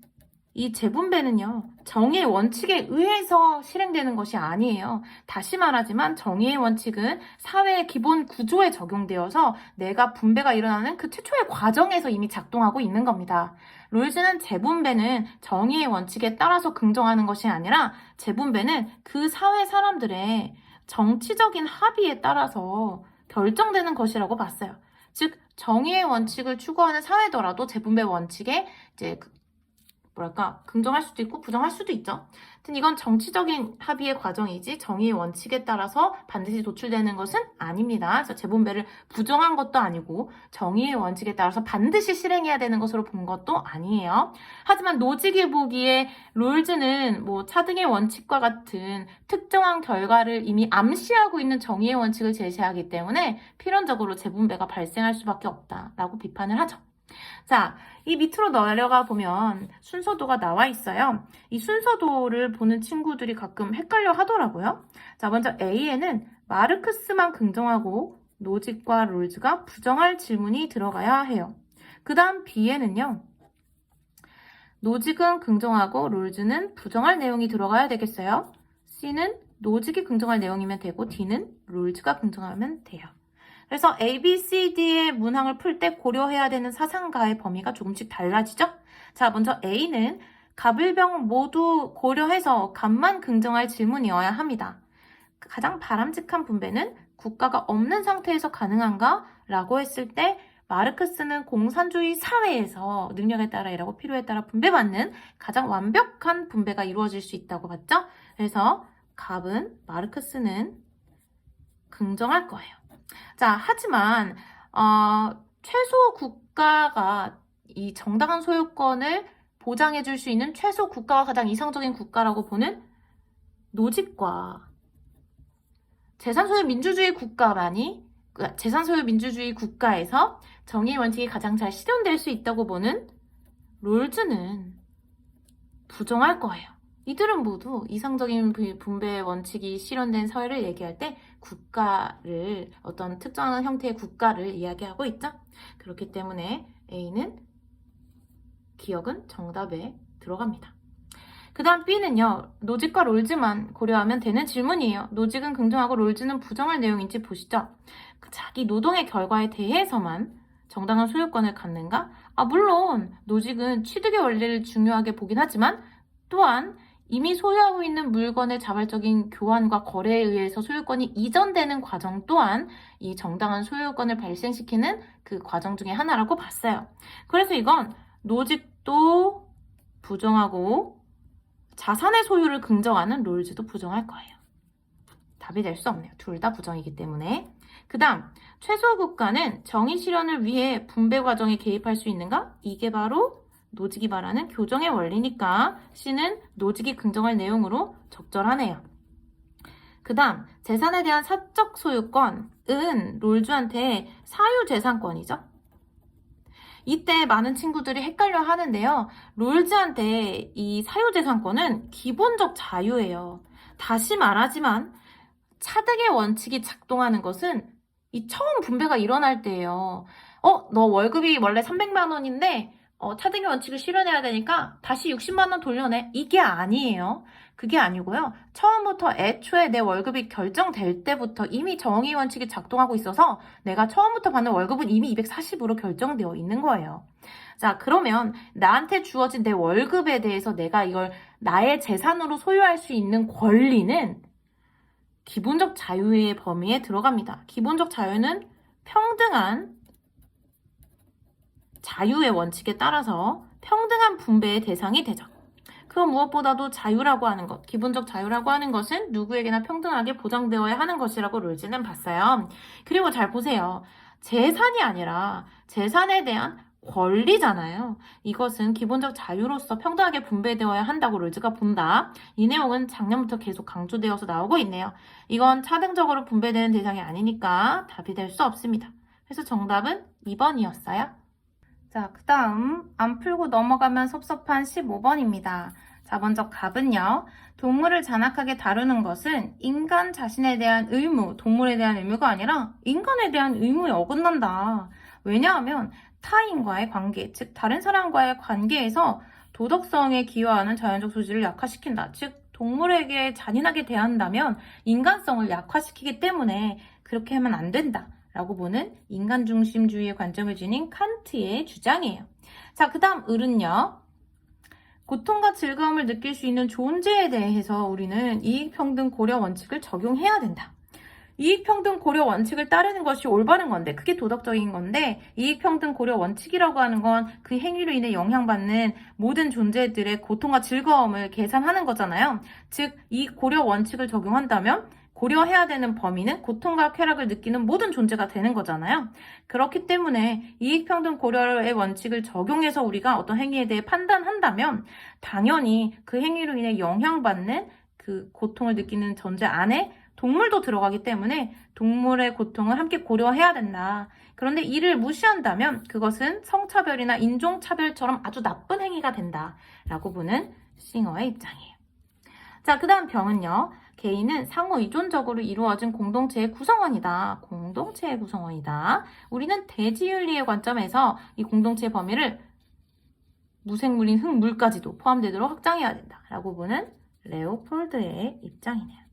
이 재분배는요, 정의의 원칙에 의해서 실행되는 것이 아니에요. 다시 말하지만 정의의 원칙은 사회의 기본 구조에 적용되어서 내가 분배가 일어나는 그 최초의 과정에서 이미 작동하고 있는 겁니다. 롤즈는 재분배는 정의의 원칙에 따라서 긍정하는 것이 아니라 재분배는 그 사회 사람들의 정치적인 합의에 따라서 결정되는 것이라고 봤어요. 즉, 정의의 원칙을 추구하는 사회더라도 재분배 원칙에 이제 긍정할 수도 있고 부정할 수도 있죠. 하여튼 이건 정치적인 합의의 과정이지 정의의 원칙에 따라서 반드시 도출되는 것은 아닙니다. 그래서 재분배를 부정한 것도 아니고 정의의 원칙에 따라서 반드시 실행해야 되는 것으로 본 것도 아니에요. 하지만 노직이 보기에 롤즈는 차등의 원칙과 같은 특정한 결과를 이미 암시하고 있는 정의의 원칙을 제시하기 때문에 필연적으로 재분배가 발생할 수밖에 없다라고 비판을 하죠. 자, 이 밑으로 내려가 보면 순서도가 나와 있어요. 이 순서도를 보는 친구들이 가끔 헷갈려 하더라고요. 자, 먼저 A에는 마르크스만 긍정하고 노직과 롤즈가 부정할 질문이 들어가야 해요. 그 다음 B에는요. 노직은 긍정하고 롤즈는 부정할 내용이 들어가야 되겠어요. C는 노직이 긍정할 내용이면 되고 D는 롤즈가 긍정하면 돼요. 그래서 A, B, C, D의 문항을 풀 때 고려해야 되는 사상가의 범위가 조금씩 달라지죠? 자, 먼저 A는 갑을병 모두 고려해서 갑만 긍정할 질문이어야 합니다. 가장 바람직한 분배는 국가가 없는 상태에서 가능한가? 라고 했을 때 마르크스는 공산주의 사회에서 능력에 따라 일하고 필요에 따라 분배받는 가장 완벽한 분배가 이루어질 수 있다고 봤죠? 그래서 갑은 마르크스는 긍정할 거예요. 자, 하지만 최소 국가가 이 정당한 소유권을 보장해 줄 수 있는 최소 국가가 가장 이상적인 국가라고 보는 노직과 재산소유 민주주의 국가에서 정의의 원칙이 가장 잘 실현될 수 있다고 보는 롤즈는 부정할 거예요. 이들은 모두 이상적인 분배 원칙이 실현된 사회를 얘기할 때 국가를, 어떤 특정한 형태의 국가를 이야기하고 있죠. 그렇기 때문에 A는 기억은 정답에 들어갑니다. 그 다음 B는요. 노직과 롤즈만 고려하면 되는 질문이에요. 노직은 긍정하고 롤즈는 부정할 내용인지 보시죠. 자기 노동의 결과에 대해서만 정당한 소유권을 갖는가? 물론 노직은 취득의 원리를 중요하게 보긴 하지만 또한 이미 소유하고 있는 물건의 자발적인 교환과 거래에 의해서 소유권이 이전되는 과정 또한 이 정당한 소유권을 발생시키는 그 과정 중에 하나라고 봤어요. 그래서 이건 노직도 부정하고 자산의 소유를 긍정하는 롤즈도 부정할 거예요. 답이 될 수 없네요. 둘 다 부정이기 때문에. 그 다음, 최소 국가는 정의 실현을 위해 분배 과정에 개입할 수 있는가? 이게 바로 노직이 말하는 교정의 원리니까 C는 노직이 긍정할 내용으로 적절하네요. 그 다음, 재산에 대한 사적 소유권은 롤주한테 사유재산권이죠. 이때 많은 친구들이 헷갈려 하는데요. 롤즈한테 이 사유재산권은 기본적 자유예요. 다시 말하지만 차등의 원칙이 작동하는 것은 이 처음 분배가 일어날 때예요. 너 월급이 원래 300만 원인데 차등의 원칙을 실현해야 되니까 다시 60만 원 돌려내. 이게 아니에요. 그게 아니고요. 처음부터 애초에 내 월급이 결정될 때부터 이미 정의 원칙이 작동하고 있어서 내가 처음부터 받는 월급은 이미 240으로 결정되어 있는 거예요. 자, 그러면 나한테 주어진 내 월급에 대해서 내가 이걸 나의 재산으로 소유할 수 있는 권리는 기본적 자유의 범위에 들어갑니다. 기본적 자유는 평등한 자유의 원칙에 따라서 평등한 분배의 대상이 되죠. 그 무엇보다도 자유라고 하는 것, 기본적 자유라고 하는 것은 누구에게나 평등하게 보장되어야 하는 것이라고 롤즈는 봤어요. 그리고 잘 보세요. 재산이 아니라 재산에 대한 권리잖아요. 이것은 기본적 자유로서 평등하게 분배되어야 한다고 롤즈가 본다. 이 내용은 작년부터 계속 강조되어서 나오고 있네요. 이건 차등적으로 분배되는 대상이 아니니까 답이 될 수 없습니다. 그래서 정답은 2번이었어요. 자, 그 다음 안 풀고 넘어가면 섭섭한 15번입니다. 자, 먼저 갑은요. 동물을 잔악하게 다루는 것은 인간 자신에 대한 의무, 동물에 대한 의무가 아니라 인간에 대한 의무에 어긋난다. 왜냐하면 타인과의 관계, 즉 다른 사람과의 관계에서 도덕성에 기여하는 자연적 소질을 약화시킨다. 즉 동물에게 잔인하게 대한다면 인간성을 약화시키기 때문에 그렇게 하면 안 된다. 라고 보는 인간중심주의의 관점을 지닌 칸트의 주장이에요. 자, 그 다음 을은요. 고통과 즐거움을 느낄 수 있는 존재에 대해서 우리는 이익평등 고려 원칙을 적용해야 된다. 이익평등 고려 원칙을 따르는 것이 올바른 건데 그게 도덕적인 건데 이익평등 고려 원칙이라고 하는 건 그 행위로 인해 영향받는 모든 존재들의 고통과 즐거움을 계산하는 거잖아요. 즉, 이 고려 원칙을 적용한다면 고려해야 되는 범위는 고통과 쾌락을 느끼는 모든 존재가 되는 거잖아요. 그렇기 때문에 이익평등 고려의 원칙을 적용해서 우리가 어떤 행위에 대해 판단한다면 당연히 그 행위로 인해 영향받는 그 고통을 느끼는 존재 안에 동물도 들어가기 때문에 동물의 고통을 함께 고려해야 된다. 그런데 이를 무시한다면 그것은 성차별이나 인종차별처럼 아주 나쁜 행위가 된다라고 보는 싱어의 입장이에요. 자, 그 다음 병은요. 개인은 상호 의존적으로 이루어진 공동체의 구성원이다. 공동체의 구성원이다. 우리는 대지윤리의 관점에서 이 공동체의 범위를 무생물인 흙물까지도 포함되도록 확장해야 된다. 라고 보는 레오폴드의 입장이네요.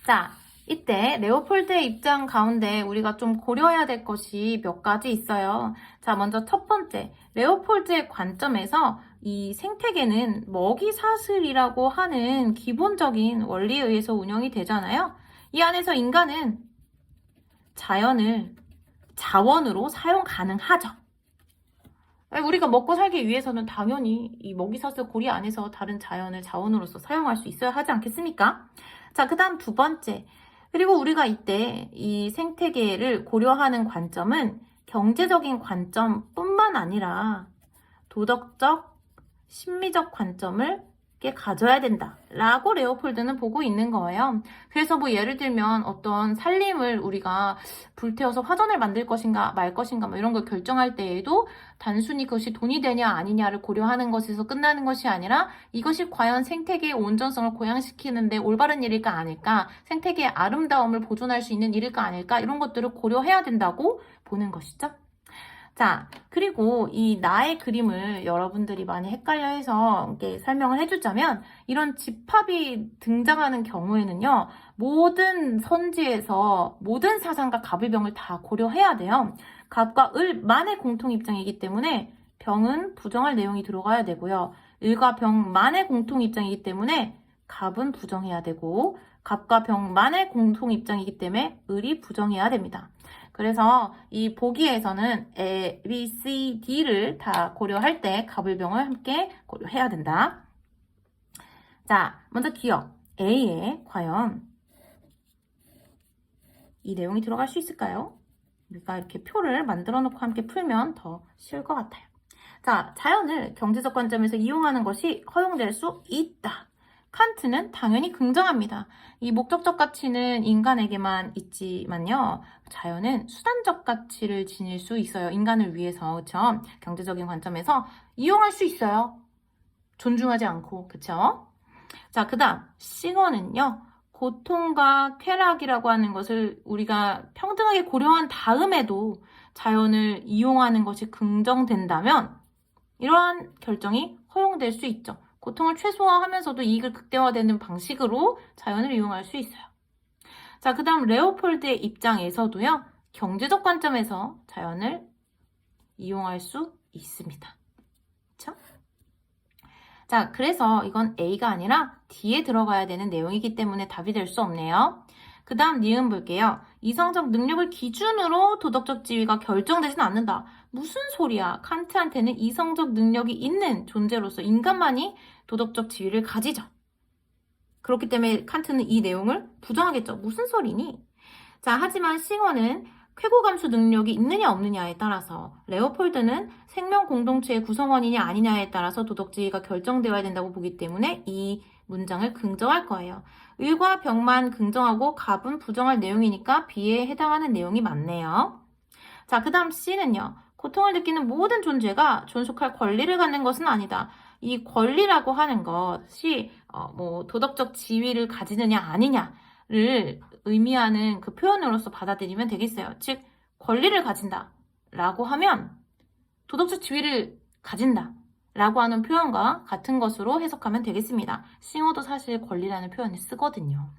자, 이때 레오폴드의 입장 가운데 우리가 좀 고려해야 될 것이 몇 가지 있어요. 자, 먼저 첫 번째, 레오폴드의 관점에서 이 생태계는 먹이사슬이라고 하는 기본적인 원리에 의해서 운영이 되잖아요. 이 안에서 인간은 자연을 자원으로 사용 가능하죠. 우리가 먹고 살기 위해서는 당연히 이 먹이사슬 고리 안에서 다른 자연을 자원으로서 사용할 수 있어야 하지 않겠습니까? 자, 그 다음 두 번째. 그리고 우리가 이때 이 생태계를 고려하는 관점은 경제적인 관점뿐만 아니라 도덕적, 심리적 관점을 가져야 된다 라고 레오폴드는 보고 있는 거예요. 그래서 뭐 예를 들면 어떤 살림을 우리가 불태워서 화전을 만들 것인가 말 것인가 뭐 이런 걸 결정할 때에도 단순히 그것이 돈이 되냐 아니냐를 고려하는 것에서 끝나는 것이 아니라 이것이 과연 생태계의 온전성을 고양시키는데 올바른 일일까 아닐까, 생태계의 아름다움을 보존할 수 있는 일일까 아닐까, 이런 것들을 고려해야 된다고 보는 것이죠. 자, 그리고 이 나의 그림을 여러분들이 많이 헷갈려해서 설명을 해주자면, 이런 집합이 등장하는 경우에는요, 모든 선지에서 모든 사상과 갑을병을 다 고려해야 돼요. 갑과 을만의 공통 입장이기 때문에 병은 부정할 내용이 들어가야 되고요. 을과 병만의 공통 입장이기 때문에 갑은 부정해야 되고, 갑과 병만의 공통 입장이기 때문에 을이 부정해야 됩니다. 그래서 이 보기에서는 A, B, C, D를 다 고려할 때 갑을병을 함께 고려해야 된다. 자, 먼저 기억. A에 과연 이 내용이 들어갈 수 있을까요? 우리가 이렇게 표를 만들어 놓고 함께 풀면 더 쉬울 것 같아요. 자, 자연을 경제적 관점에서 이용하는 것이 허용될 수 있다. 칸트는 당연히 긍정합니다. 이 목적적 가치는 인간에게만 있지만요. 자연은 수단적 가치를 지닐 수 있어요. 인간을 위해서, 그쵸? 경제적인 관점에서 이용할 수 있어요. 존중하지 않고, 그쵸? 자, 그 다음, 싱어는요. 고통과 쾌락이라고 하는 것을 우리가 평등하게 고려한 다음에도 자연을 이용하는 것이 긍정된다면 이러한 결정이 허용될 수 있죠. 고통을 최소화하면서도 이익을 극대화되는 방식으로 자연을 이용할 수 있어요. 자, 그 다음 레오폴드의 입장에서도요. 경제적 관점에서 자연을 이용할 수 있습니다. 그렇죠? 자, 그래서 이건 A가 아니라 D에 들어가야 되는 내용이기 때문에 답이 될 수 없네요. 그 다음 니은 볼게요. 이성적 능력을 기준으로 도덕적 지위가 결정되지는 않는다. 무슨 소리야? 칸트한테는 이성적 능력이 있는 존재로서 인간만이 도덕적 지위를 가지죠. 그렇기 때문에 칸트는 이 내용을 부정하겠죠. 무슨 소리니? 자, 하지만 싱어는 쾌고감수 능력이 있느냐 없느냐에 따라서 레오폴드는 생명 공동체의 구성원이냐 아니냐에 따라서 도덕지위가 결정되어야 된다고 보기 때문에 이 문장을 긍정할 거예요. 을과 병만 긍정하고 갑은 부정할 내용이니까 B에 해당하는 내용이 맞네요. 자, 그 다음 C는요. 고통을 느끼는 모든 존재가 존속할 권리를 갖는 것은 아니다. 이 권리라고 하는 것이 도덕적 지위를 가지느냐 아니냐를 의미하는 그 표현으로서 받아들이면 되겠어요. 즉, 권리를 가진다 라고 하면 도덕적 지위를 가진다 라고 하는 표현과 같은 것으로 해석하면 되겠습니다. 싱어도 사실 권리라는 표현을 쓰거든요.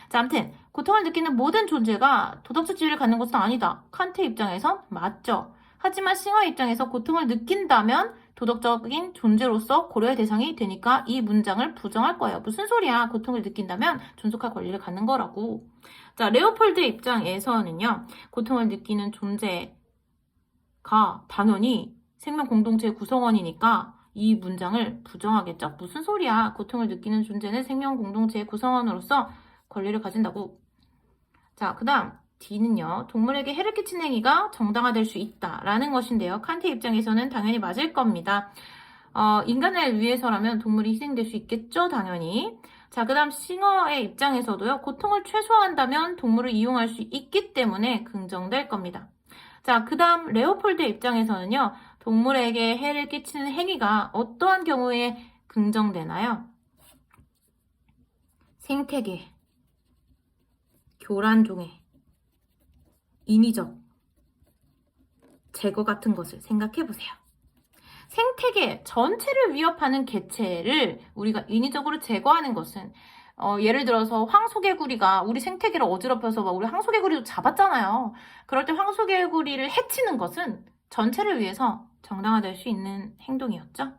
자, 아무튼 고통을 느끼는 모든 존재가 도덕적 지위를 갖는 것은 아니다. 칸트의 입장에선 맞죠. 하지만 싱어의 입장에서 고통을 느낀다면 도덕적인 존재로서 고려의 대상이 되니까 이 문장을 부정할 거예요. 무슨 소리야? 고통을 느낀다면 존속할 권리를 갖는 거라고. 자, 레오폴드의 입장에서는요. 고통을 느끼는 존재가 당연히 생명 공동체의 구성원이니까 이 문장을 부정하겠죠. 무슨 소리야? 고통을 느끼는 존재는 생명 공동체의 구성원으로서 권리를 가진다고. 자, 그 다음 D는요. 동물에게 해를 끼친 행위가 정당화될 수 있다라는 것인데요. 칸트의 입장에서는 당연히 맞을 겁니다. 인간을 위해서라면 동물이 희생될 수 있겠죠, 당연히. 자, 그 다음 싱어의 입장에서도요. 고통을 최소화한다면 동물을 이용할 수 있기 때문에 긍정될 겁니다. 자, 그 다음 레오폴드의 입장에서는요. 동물에게 해를 끼치는 행위가 어떠한 경우에 긍정되나요? 생태계, 교란종해, 인위적 제거 같은 것을 생각해 보세요. 생태계 전체를 위협하는 개체를 우리가 인위적으로 제거하는 것은 예를 들어서 황소개구리가 우리 생태계를 어지럽혀서 막 우리 황소개구리도 잡았잖아요. 그럴 때 황소개구리를 해치는 것은 전체를 위해서 정당화될 수 있는 행동이었죠.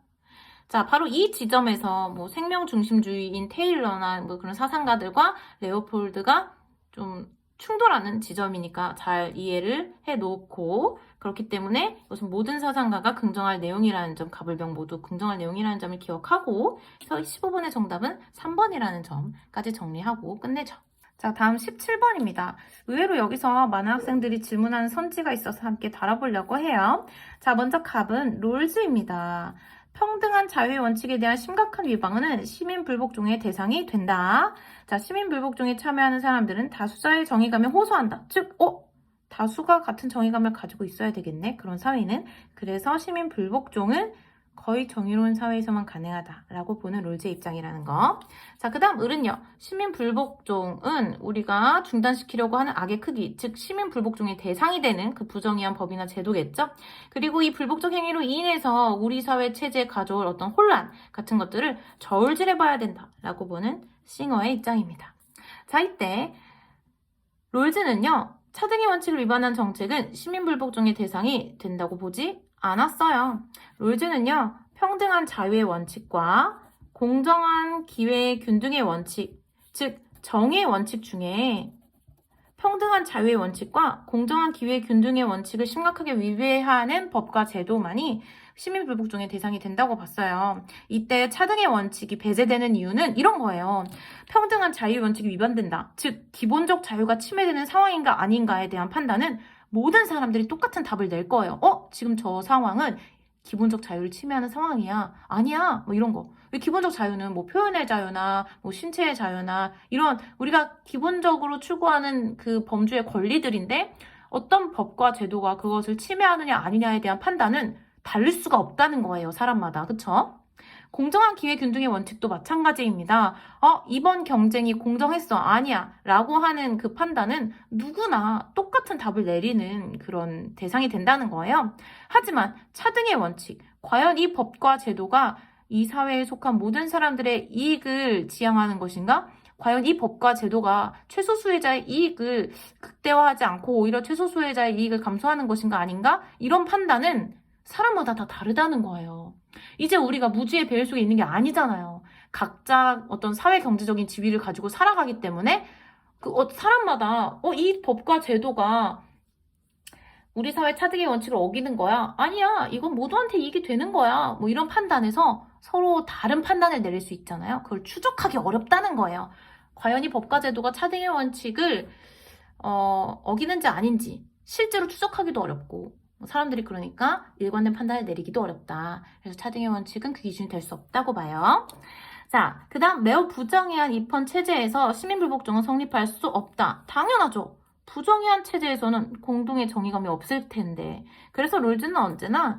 자, 바로 이 지점에서 생명 중심주의인 테일러나 그런 사상가들과 레오폴드가 좀 충돌하는 지점이니까 잘 이해를 해놓고 그렇기 때문에 이것은 모든 사상가가 긍정할 내용이라는 점, 갑을병 모두 긍정할 내용이라는 점을 기억하고 그래서 15번의 정답은 3번이라는 점까지 정리하고 끝내죠. 자, 다음 17번입니다. 의외로 여기서 많은 학생들이 질문하는 선지가 있어서 함께 다뤄보려고 해요. 자, 먼저 갑은 롤즈입니다. 평등한 자유의 원칙에 대한 심각한 위반은 시민불복종의 대상이 된다. 자, 시민불복종에 참여하는 사람들은 다수자의 정의감에 호소한다. 즉, 다수가 같은 정의감을 가지고 있어야 되겠네. 그런 사회는. 그래서 시민불복종은 거의 정의로운 사회에서만 가능하다라고 보는 롤즈의 입장이라는 거. 자, 그 다음 을은요. 시민불복종은 우리가 중단시키려고 하는 악의 크기, 즉 시민불복종의 대상이 되는 그 부정의한 법이나 제도겠죠. 그리고 이 불복적 행위로 인해서 우리 사회 체제에 가져올 어떤 혼란 같은 것들을 저울질해봐야 된다라고 보는 싱어의 입장입니다. 자, 이때 롤즈는요. 차등의 원칙을 위반한 정책은 시민불복종의 대상이 된다고 보지 않았어요. 롤즈는요. 평등한 자유의 원칙과 공정한 기회의 균등의 원칙, 즉 정의의 원칙 중에 평등한 자유의 원칙과 공정한 기회 균등의 원칙을 심각하게 위배하는 법과 제도만이 시민불복종의 대상이 된다고 봤어요. 이때 차등의 원칙이 배제되는 이유는 이런 거예요. 평등한 자유의 원칙이 위반된다. 즉 기본적 자유가 침해되는 상황인가 아닌가에 대한 판단은 모든 사람들이 똑같은 답을 낼 거예요. 지금 저 상황은 기본적 자유를 침해하는 상황이야. 아니야. 뭐 이런 거. 기본적 자유는 뭐 표현의 자유나 뭐 신체의 자유나 이런 우리가 기본적으로 추구하는 그 범주의 권리들인데 어떤 법과 제도가 그것을 침해하느냐 아니냐에 대한 판단은 다를 수가 없다는 거예요. 사람마다. 그쵸? 공정한 기회 균등의 원칙도 마찬가지입니다. 이번 경쟁이 공정했어. 아니야. 라고 하는 그 판단은 누구나 똑같은 답을 내리는 그런 대상이 된다는 거예요. 하지만 차등의 원칙, 과연 이 법과 제도가 이 사회에 속한 모든 사람들의 이익을 지향하는 것인가? 과연 이 법과 제도가 최소수혜자의 이익을 극대화하지 않고 오히려 최소수혜자의 이익을 감소하는 것인가 아닌가? 이런 판단은 사람마다 다 다르다는 거예요. 이제 우리가 무지의 배일 속에 있는 게 아니잖아요. 각자 어떤 사회 경제적인 지위를 가지고 살아가기 때문에 사람마다 이 법과 제도가 우리 사회 차등의 원칙을 어기는 거야. 아니야. 이건 모두한테 이익이 되는 거야. 뭐 이런 판단에서 서로 다른 판단을 내릴 수 있잖아요. 그걸 추적하기 어렵다는 거예요. 과연 이 법과 제도가 차등의 원칙을 어기는지 아닌지 실제로 추적하기도 어렵고 사람들이 그러니까 일관된 판단을 내리기도 어렵다. 그래서 차등의 원칙은 그 기준이 될 수 없다고 봐요. 자, 그 다음 매우 부정의한 입헌 체제에서 시민불복종은 성립할 수 없다. 당연하죠. 부정의한 체제에서는 공동의 정의감이 없을 텐데. 그래서 롤즈는 언제나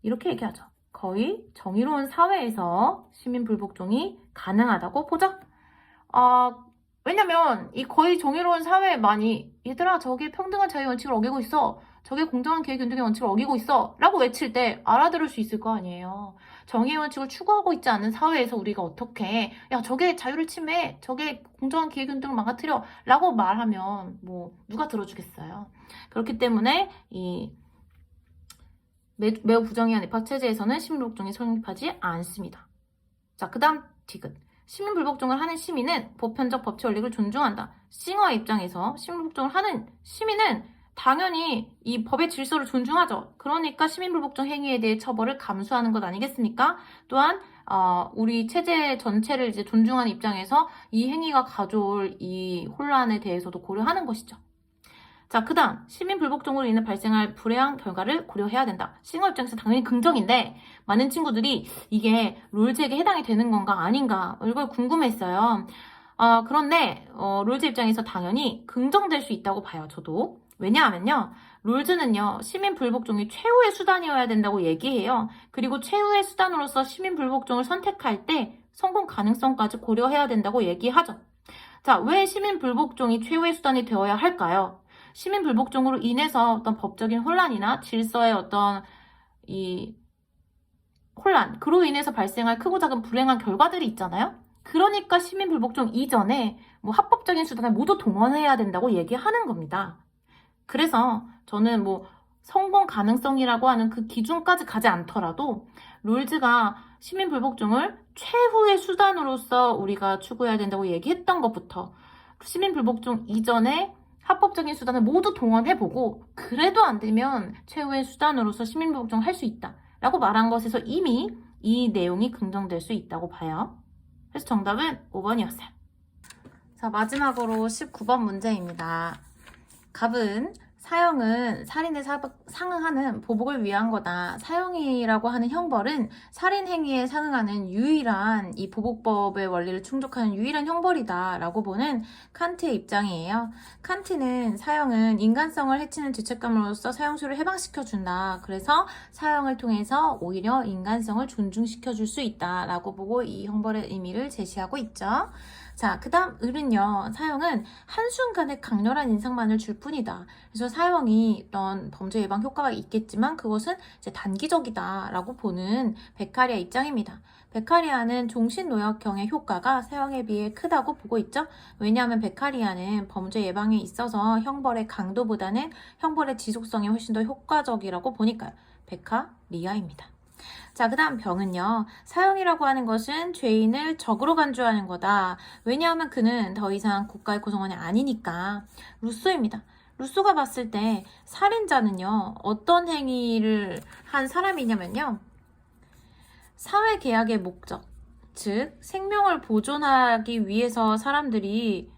이렇게 얘기하죠. 거의 정의로운 사회에서 시민불복종이 가능하다고 보자. 왜냐면 이 거의 정의로운 사회만이 얘들아 저게 평등한 자유 원칙을 어기고 있어. 저게 공정한 기회 균등의 원칙을 어기고 있어. 라고 외칠 때 알아들을 수 있을 거 아니에요. 정의의 원칙을 추구하고 있지 않은 사회에서 우리가 어떻게 야 저게 자유를 침해해. 저게 공정한 기회 균등을 망가뜨려. 라고 말하면 뭐 누가 들어주겠어요. 그렇기 때문에 이 매우 부정의한 입학 체제에서는 시민불복종이 성립하지 않습니다. 자, 그 다음 디귿. 시민불복종을 하는 시민은 보편적 법치 원칙을 존중한다. 싱어의 입장에서 시민불복종을 하는 시민은 당연히 이 법의 질서를 존중하죠. 그러니까 시민불복종 행위에 대해 처벌을 감수하는 것 아니겠습니까? 또한 우리 체제 전체를 이제 존중하는 입장에서 이 행위가 가져올 이 혼란에 대해서도 고려하는 것이죠. 자, 그 다음 시민불복종으로 인해 발생할 불행한 결과를 고려해야 된다. 싱어 입장에서 당연히 긍정인데 많은 친구들이 이게 롤즈에게 해당이 되는 건가 아닌가 이걸 궁금했어요. 그런데 롤즈 입장에서 당연히 긍정될 수 있다고 봐요. 저도. 왜냐하면요. 롤즈는요. 시민불복종이 최후의 수단이어야 된다고 얘기해요. 그리고 최후의 수단으로서 시민불복종을 선택할 때 성공 가능성까지 고려해야 된다고 얘기하죠. 자, 왜 시민불복종이 최후의 수단이 되어야 할까요? 시민불복종으로 인해서 어떤 법적인 혼란이나 질서의 어떤 이 혼란, 그로 인해서 발생할 크고 작은 불행한 결과들이 있잖아요. 그러니까 시민불복종 이전에 뭐 합법적인 수단을 모두 동원해야 된다고 얘기하는 겁니다. 그래서 저는 뭐 성공 가능성이라고 하는 그 기준까지 가지 않더라도 롤즈가 시민불복종을 최후의 수단으로서 우리가 추구해야 된다고 얘기했던 것부터 시민불복종 이전에 합법적인 수단을 모두 동원해보고 그래도 안 되면 최후의 수단으로서 시민불복종을 할 수 있다 라고 말한 것에서 이미 이 내용이 긍정될 수 있다고 봐요. 그래서 정답은 5번이었어요. 자, 마지막으로 19번 문제입니다. 갑은 사형은 살인에 상응하는 보복을 위한 거다. 사형이라고 하는 형벌은 살인 행위에 상응하는 유일한 이 보복법의 원리를 충족하는 유일한 형벌이다 라고 보는 칸트의 입장이에요. 칸트는 사형은 인간성을 해치는 죄책감으로써 사형수를 해방시켜준다. 그래서 사형을 통해서 오히려 인간성을 존중시켜줄 수 있다 라고 보고 이 형벌의 의미를 제시하고 있죠. 자, 그 다음 을은요. 사형은 한순간에 강렬한 인상만을 줄 뿐이다. 그래서 사형이 어떤 범죄 예방 효과가 있겠지만 그것은 이제 단기적이다 라고 보는 베카리아 입장입니다. 베카리아는 종신노역형의 효과가 사형에 비해 크다고 보고 있죠. 왜냐하면 베카리아는 범죄 예방에 있어서 형벌의 강도보다는 형벌의 지속성이 훨씬 더 효과적이라고 보니까요. 베카리아입니다. 자, 그 다음 병은요. 사형이라고 하는 것은 죄인을 적으로 간주하는 거다. 왜냐하면 그는 더 이상 국가의 구성원이 아니니까. 루소입니다. 루소가 봤을 때 살인자는요. 어떤 행위를 한 사람이냐면요. 사회계약의 목적, 즉 생명을 보존하기 위해서 사람들이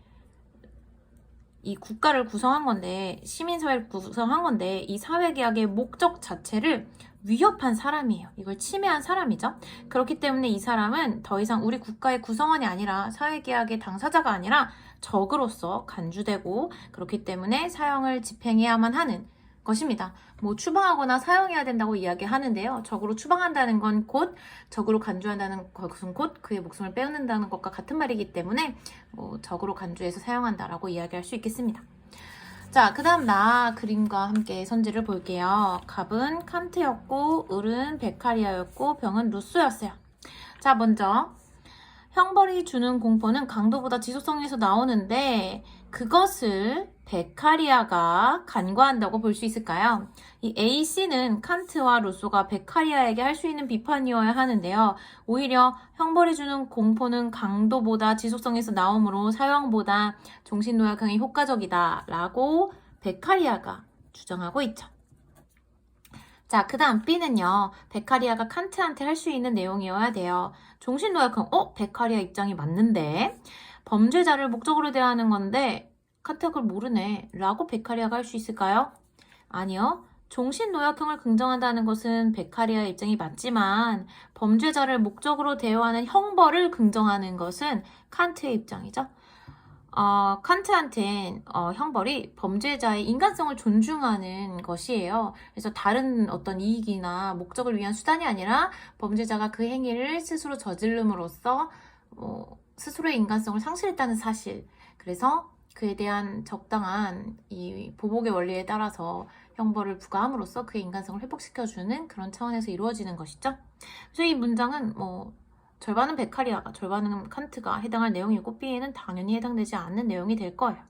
이 국가를 구성한 건데, 시민사회를 구성한 건데, 이 사회계약의 목적 자체를 위협한 사람이에요. 이걸 침해한 사람이죠. 그렇기 때문에 이 사람은 더 이상 우리 국가의 구성원이 아니라 사회계약의 당사자가 아니라 적으로서 간주되고, 그렇기 때문에 사형을 집행해야만 하는 것입니다. 뭐 추방하거나 사형해야 된다고 이야기하는데요. 적으로 추방한다는 건 곧 적으로 간주한다는 것은 곧 그의 목숨을 빼앗는다는 것과 같은 말이기 때문에 적으로 간주해서 사용한다라고 이야기할 수 있겠습니다. 자, 그 다음 나 그림과 함께 선지를 볼게요. 갑은 칸트였고 을은 베카리아였고 병은 루소였어요. 자, 먼저 형벌이 주는 공포는 강도보다 지속성에서 나오는데 그것을 베카리아가 간과한다고 볼 수 있을까요? 이 AC는 칸트와 루소가 베카리아에게 할 수 있는 비판이어야 하는데요. 오히려 형벌이 주는 공포는 강도보다 지속성에서 나오므로 사형보다 종신노약형이 효과적이다 라고 베카리아가 주장하고 있죠. 자, 그 다음 B는요. 베카리아가 칸트한테 할 수 있는 내용이어야 돼요. 종신노약형, 베카리아 입장이 맞는데 범죄자를 목적으로 대하는 건데 칸트가 그걸 모르네 라고 베카리아가 할 수 있을까요? 아니요. 종신노약형을 긍정한다는 것은 베카리아의 입장이 맞지만 범죄자를 목적으로 대하는 형벌을 긍정하는 것은 칸트의 입장이죠. 칸트한텐 형벌이 범죄자의 인간성을 존중하는 것이에요. 그래서 다른 어떤 이익이나 목적을 위한 수단이 아니라 범죄자가 그 행위를 스스로 저지름으로써 스스로의 인간성을 상실했다는 사실. 그래서 그에 대한 적당한 이 보복의 원리에 따라서 형벌을 부과함으로써 그의 인간성을 회복시켜주는 그런 차원에서 이루어지는 것이죠. 그래서 이 문장은 절반은 베카리아가, 절반은 칸트가 해당할 내용이고 B에는 당연히 해당되지 않는 내용이 될 거예요.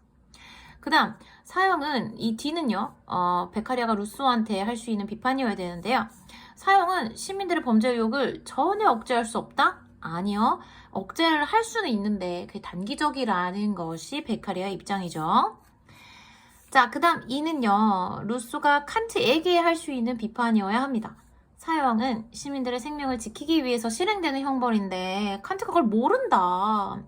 그 다음 사형은 이 D는요. 베카리아가 루소한테 할 수 있는 비판이어야 되는데요. 사형은 시민들의 범죄 의욕을 전혀 억제할 수 없다? 아니요. 억제를 할 수는 있는데 그게 단기적이라는 것이 베카리아의 입장이죠. 자, 그 다음 E는요. 루소가 칸트에게 할 수 있는 비판이어야 합니다. 사형은 시민들의 생명을 지키기 위해서 실행되는 형벌인데 칸트가 그걸 모른다.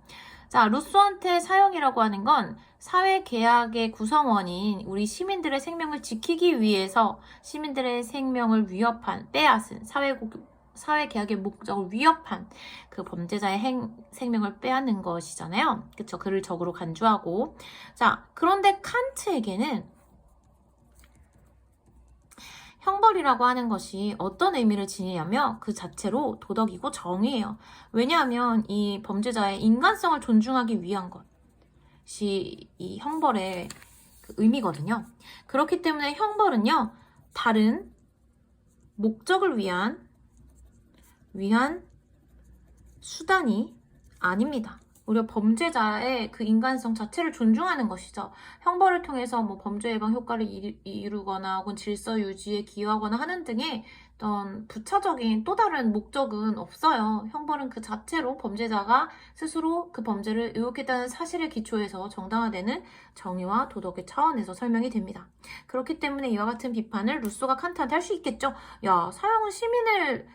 자, 루소한테 사형이라고 하는 건 사회계약의 구성원인 우리 시민들의 생명을 지키기 위해서 시민들의 생명을 위협한, 빼앗은, 사회계약의 목적을 위협한 그 범죄자의 생명을 빼앗는 것이잖아요. 그쵸? 그를 적으로 간주하고. 자, 그런데 칸트에게는 형벌이라고 하는 것이 어떤 의미를 지니냐면 그 자체로 도덕이고 정의예요. 왜냐하면 이 범죄자의 인간성을 존중하기 위한 것이 이 형벌의 그 의미거든요. 그렇기 때문에 형벌은요. 다른 목적을 위한 수단이 아닙니다. 오히려 범죄자의 그 인간성 자체를 존중하는 것이죠. 형벌을 통해서 범죄 예방 효과를 이루거나 혹은 질서 유지에 기여하거나 하는 등의 어떤 부차적인 또 다른 목적은 없어요. 형벌은 그 자체로 범죄자가 스스로 그 범죄를 의혹했다는 사실에 기초해서 정당화되는 정의와 도덕의 차원에서 설명이 됩니다. 그렇기 때문에 이와 같은 비판을 루소가 칸트한테 할 수 있겠죠. 야, 사형은 시민을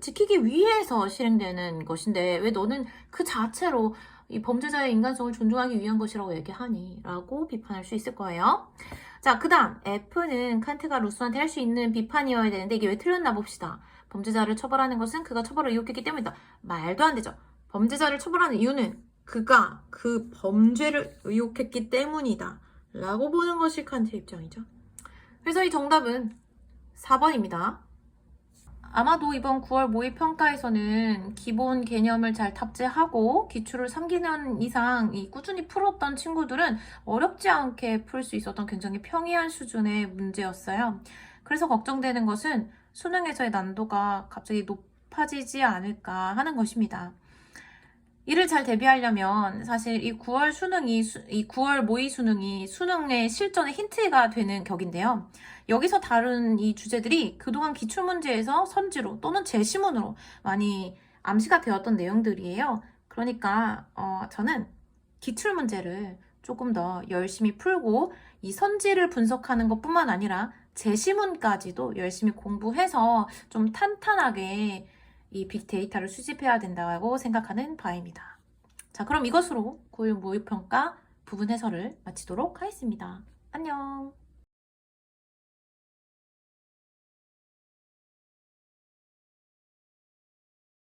지키기 위해서 실행되는 것인데 왜 너는 그 자체로 이 범죄자의 인간성을 존중하기 위한 것이라고 얘기하니? 라고 비판할 수 있을 거예요. 자, 그 다음 F는 칸트가 루소한테 할 수 있는 비판이어야 되는데 이게 왜 틀렸나 봅시다. 범죄자를 처벌하는 것은 그가 처벌을 의혹했기 때문이다. 말도 안 되죠. 범죄자를 처벌하는 이유는 그가 그 범죄를 의혹했기 때문이다. 라고 보는 것이 칸트의 입장이죠. 그래서 이 정답은 4번입니다. 아마도 이번 9월 모의평가에서는 기본 개념을 잘 탑재하고 기출을 3기년 이상 꾸준히 풀었던 친구들은 어렵지 않게 풀 수 있었던 굉장히 평이한 수준의 문제였어요. 그래서 걱정되는 것은 수능에서의 난도가 갑자기 높아지지 않을까 하는 것입니다. 이를 잘 대비하려면 사실 이 9월 모의 수능이 수능의 실전의 힌트가 되는 격인데요. 여기서 다룬 이 주제들이 그동안 기출문제에서 선지로 또는 제시문으로 많이 암시가 되었던 내용들이에요. 그러니까 저는 기출문제를 조금 더 열심히 풀고 이 선지를 분석하는 것뿐만 아니라 제시문까지도 열심히 공부해서 좀 탄탄하게 이 빅데이터를 수집해야 된다고 생각하는 바입니다. 자, 그럼 이것으로 9일 모의평가 부분 해설을 마치도록 하겠습니다. 안녕!